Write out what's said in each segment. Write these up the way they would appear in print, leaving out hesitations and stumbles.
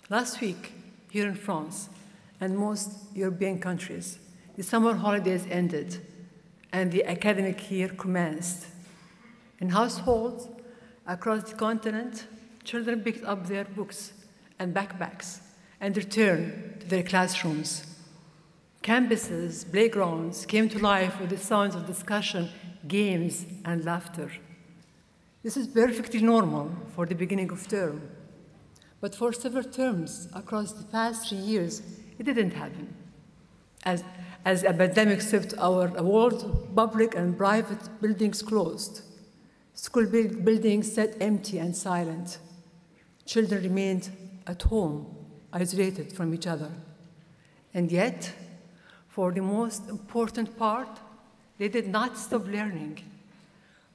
Last week, here in France and most European countries, the summer holidays ended and the academic year commenced. In households across the continent, children picked up their books and backpacks and returned to their classrooms. Campuses, playgrounds came to life with the sounds of discussion, games, and laughter. This is perfectly normal for the beginning of term. But for several terms across the past 3 years, it didn't happen. As a pandemic swept our world, public and private buildings closed. School buildings sat empty and silent. Children remained at home, isolated from each other. And yet, for the most important part, they did not stop learning.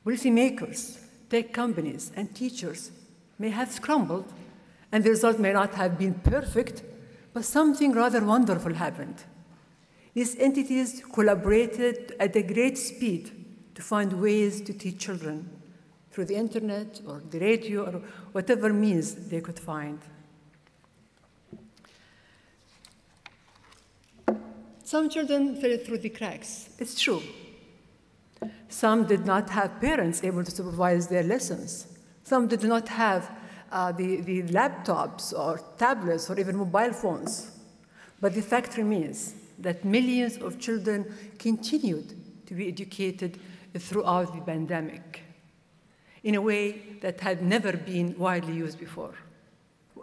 Policymakers, tech companies, and teachers may have scrambled, and the result may not have been perfect, but something rather wonderful happened. These entities collaborated at a great speed to find ways to teach children through the internet or the radio or whatever means they could find. Some children fell through the cracks, it's true. Some did not have parents able to supervise their lessons. Some did not have the laptops or tablets or even mobile phones. But the fact remains that millions of children continued to be educated throughout the pandemic in a way that had never been widely used before.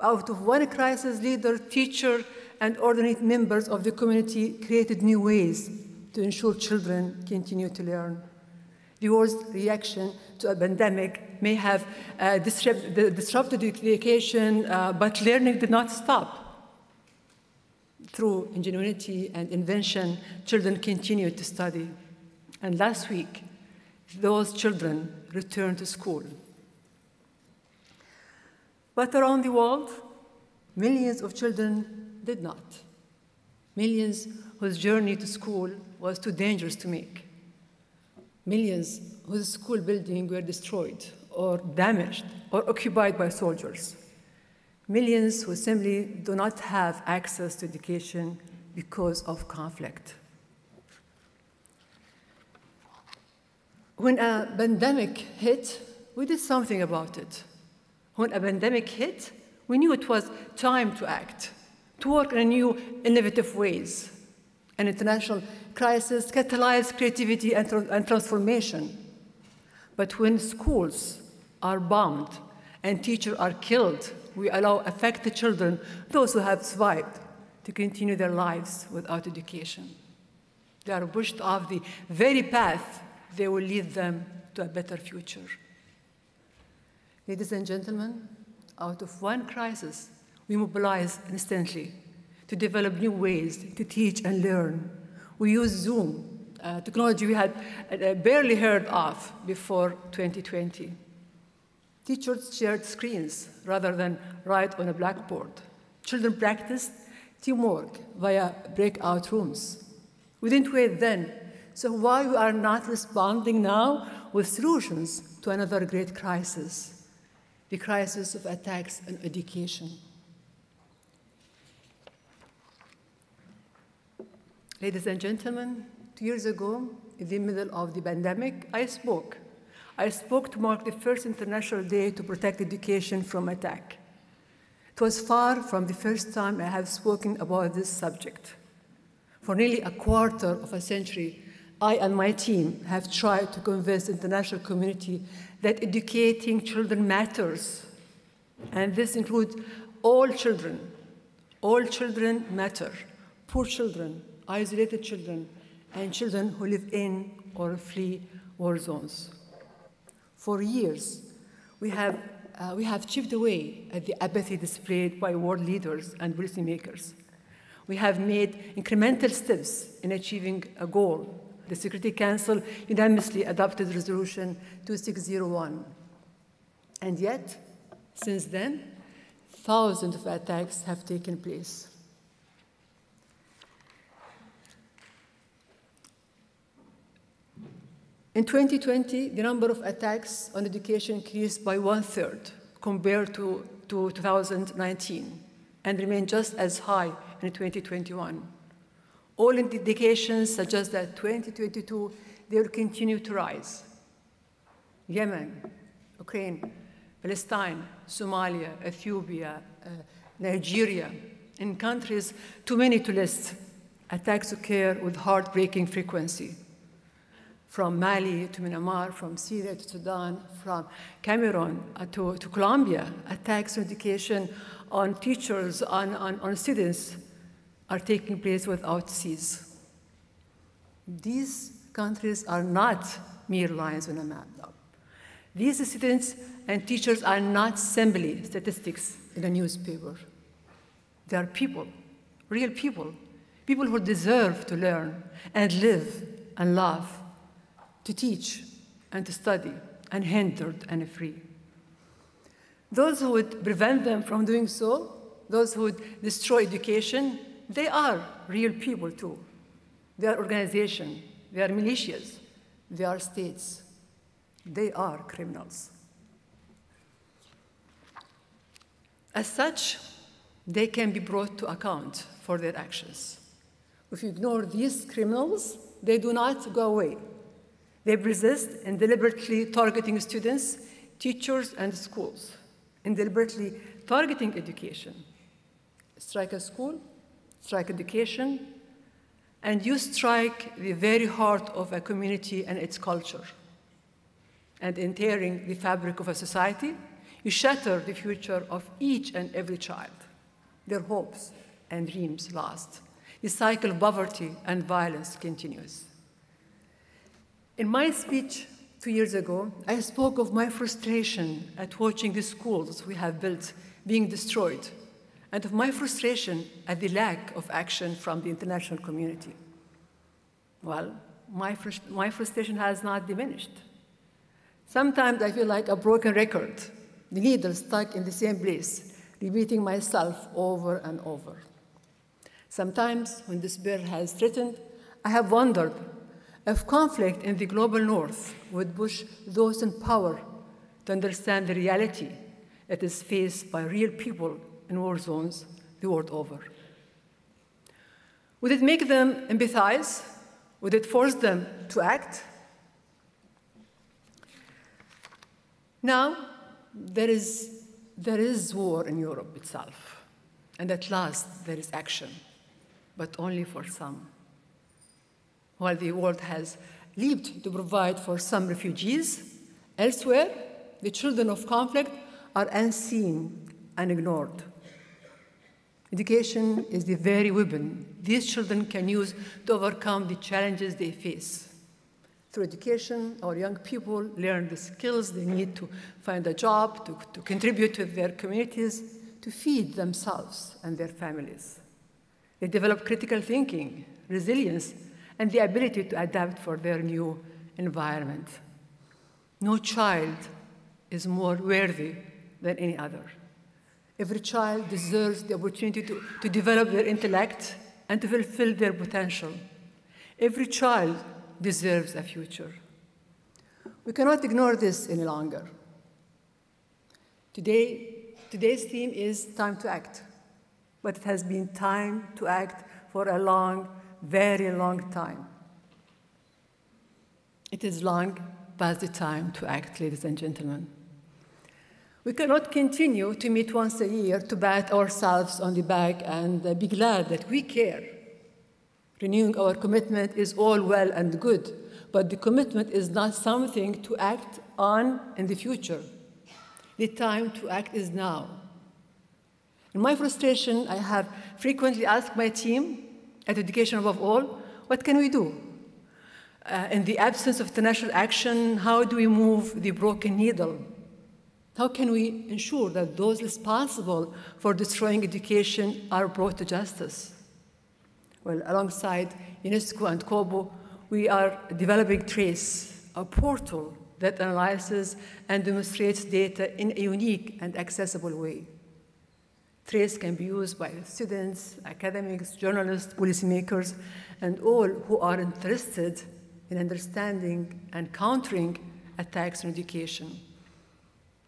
Out of one crisis, leader, teacher, and ordinary members of the community created new ways to ensure children continue to learn. The world's reaction to a pandemic may have disrupted education, but learning did not stop. Through ingenuity and invention, children continued to study. And last week, those children returned to school. But around the world, millions of children did not. Millions whose journey to school was too dangerous to make. Millions whose school buildings were destroyed or damaged or occupied by soldiers. Millions who simply do not have access to education because of conflict. When a pandemic hit, we did something about it. When a pandemic hit, we knew it was time to act, to work in new, innovative ways. An international crisis catalyzed creativity and transformation. But when schools are bombed and teachers are killed, we allow affected children, those who have survived, to continue their lives without education. They are pushed off the very path that will lead them to a better future. Ladies and gentlemen, out of one crisis, we mobilize instantly to develop new ways to teach and learn. We use Zoom, technology we had barely heard of before 2020. Teachers shared screens rather than write on a blackboard. Children practiced teamwork via breakout rooms. We didn't wait then, so why we are not responding now with solutions to another great crisis, the crisis of attacks on education? Ladies and gentlemen, 2 years ago, in the middle of the pandemic, I spoke to mark the first International Day to protect education from attack. It was far from the first time I have spoken about this subject. For nearly a quarter of a century, I and my team have tried to convince the international community that educating children matters. And this includes all children. All children matter. Poor children, isolated children, and children who live in or flee war zones. For years, we have chipped away at the apathy displayed by world leaders and policymakers. We have made incremental steps in achieving a goal. The Security Council unanimously adopted Resolution 2601. And yet, since then, thousands of attacks have taken place. In 2020, the number of attacks on education increased by 1/3 compared to 2019. and remain just as high in 2021. All indications suggest that 2022, they will continue to rise. Yemen, Ukraine, Palestine, Somalia, Ethiopia, Nigeria, in countries too many to list, attacks occur with heartbreaking frequency. From Mali to Myanmar, from Syria to Sudan, from Cameroon to Colombia, attacks on education, on teachers, on students are taking place without cease. These countries are not mere lines on a map. No. These students and teachers are not simply statistics in a newspaper. They are people, real people, people who deserve to learn and live and love, to teach and to study, unhindered and free. Those who would prevent them from doing so, those who would destroy education, they are real people too. They are organizations, they are militias, they are states. They are criminals. As such, they can be brought to account for their actions. If you ignore these criminals, they do not go away. They persist in deliberately targeting students, teachers, and schools, in deliberately targeting education. Strike a school, strike education, and you strike the very heart of a community and its culture. And in tearing the fabric of a society, you shatter the future of each and every child. Their hopes and dreams last. The cycle of poverty and violence continues. In my speech 2 years ago, I spoke of my frustration at watching the schools we have built being destroyed, and of my frustration at the lack of action from the international community. Well, my frustration has not diminished. Sometimes I feel like a broken record, the needle stuck in the same place, repeating myself over and over. Sometimes, when despair has threatened, I have wondered if conflict in the global north would push those in power to understand the reality that is faced by real people in war zones the world over. Would it make them empathize? Would it force them to act? Now, there is war in Europe itself, and at last there is action, but only for some. While the world has leaped to provide for some refugees, elsewhere, the children of conflict are unseen and ignored. Education is the very weapon these children can use to overcome the challenges they face. Through education, our young people learn the skills they need to find a job, to contribute to their communities, to feed themselves and their families. They develop critical thinking, resilience, and the ability to adapt for their new environment. No child is more worthy than any other. Every child deserves the opportunity to develop their intellect and to fulfill their potential. Every child deserves a future. We cannot ignore this any longer. Today's theme is time to act, but it has been time to act for a long, very long time. It is long past the time to act, ladies and gentlemen. We cannot continue to meet once a year to pat ourselves on the back and be glad that we care. Renewing our commitment is all well and good, but the commitment is not something to act on in the future. The time to act is now. In my frustration, I have frequently asked my team, at Education Above All, what can we do? In the absence of international action, how do we move the broken needle? How can we ensure that those responsible for destroying education are brought to justice? Well, alongside UNESCO and COBO, we are developing TRACE, a portal that analyzes and demonstrates data in a unique and accessible way. TRACE can be used by students, academics, journalists, policymakers, and all who are interested in understanding and countering attacks on education.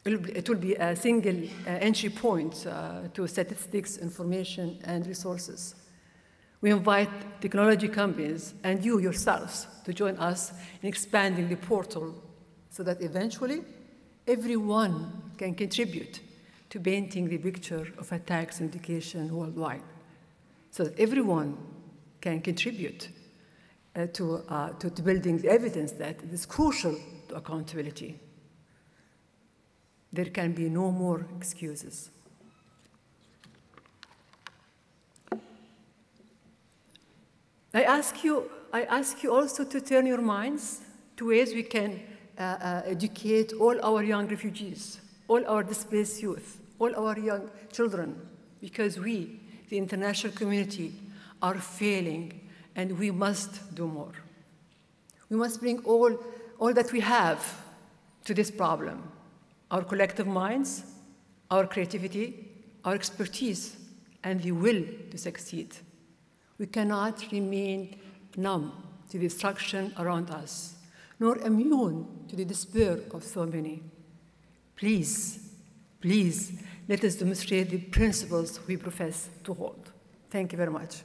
It will be a single entry point to statistics, information, and resources. We invite technology companies and you yourselves to join us in expanding the portal so that eventually everyone can contribute to painting the picture of attacks on education worldwide, so that everyone can contribute to building the evidence that it is crucial to accountability. There can be no more excuses. I ask you also to turn your minds to ways we can educate all our young refugees, all our displaced youth, all our young children, because we, the international community, are failing and we must do more. We must bring all that we have to this problem. Our collective minds, our creativity, our expertise, and the will to succeed. We cannot remain numb to the destruction around us, nor immune to the despair of so many. Please, please, let us demonstrate the principles we profess to hold. Thank you very much.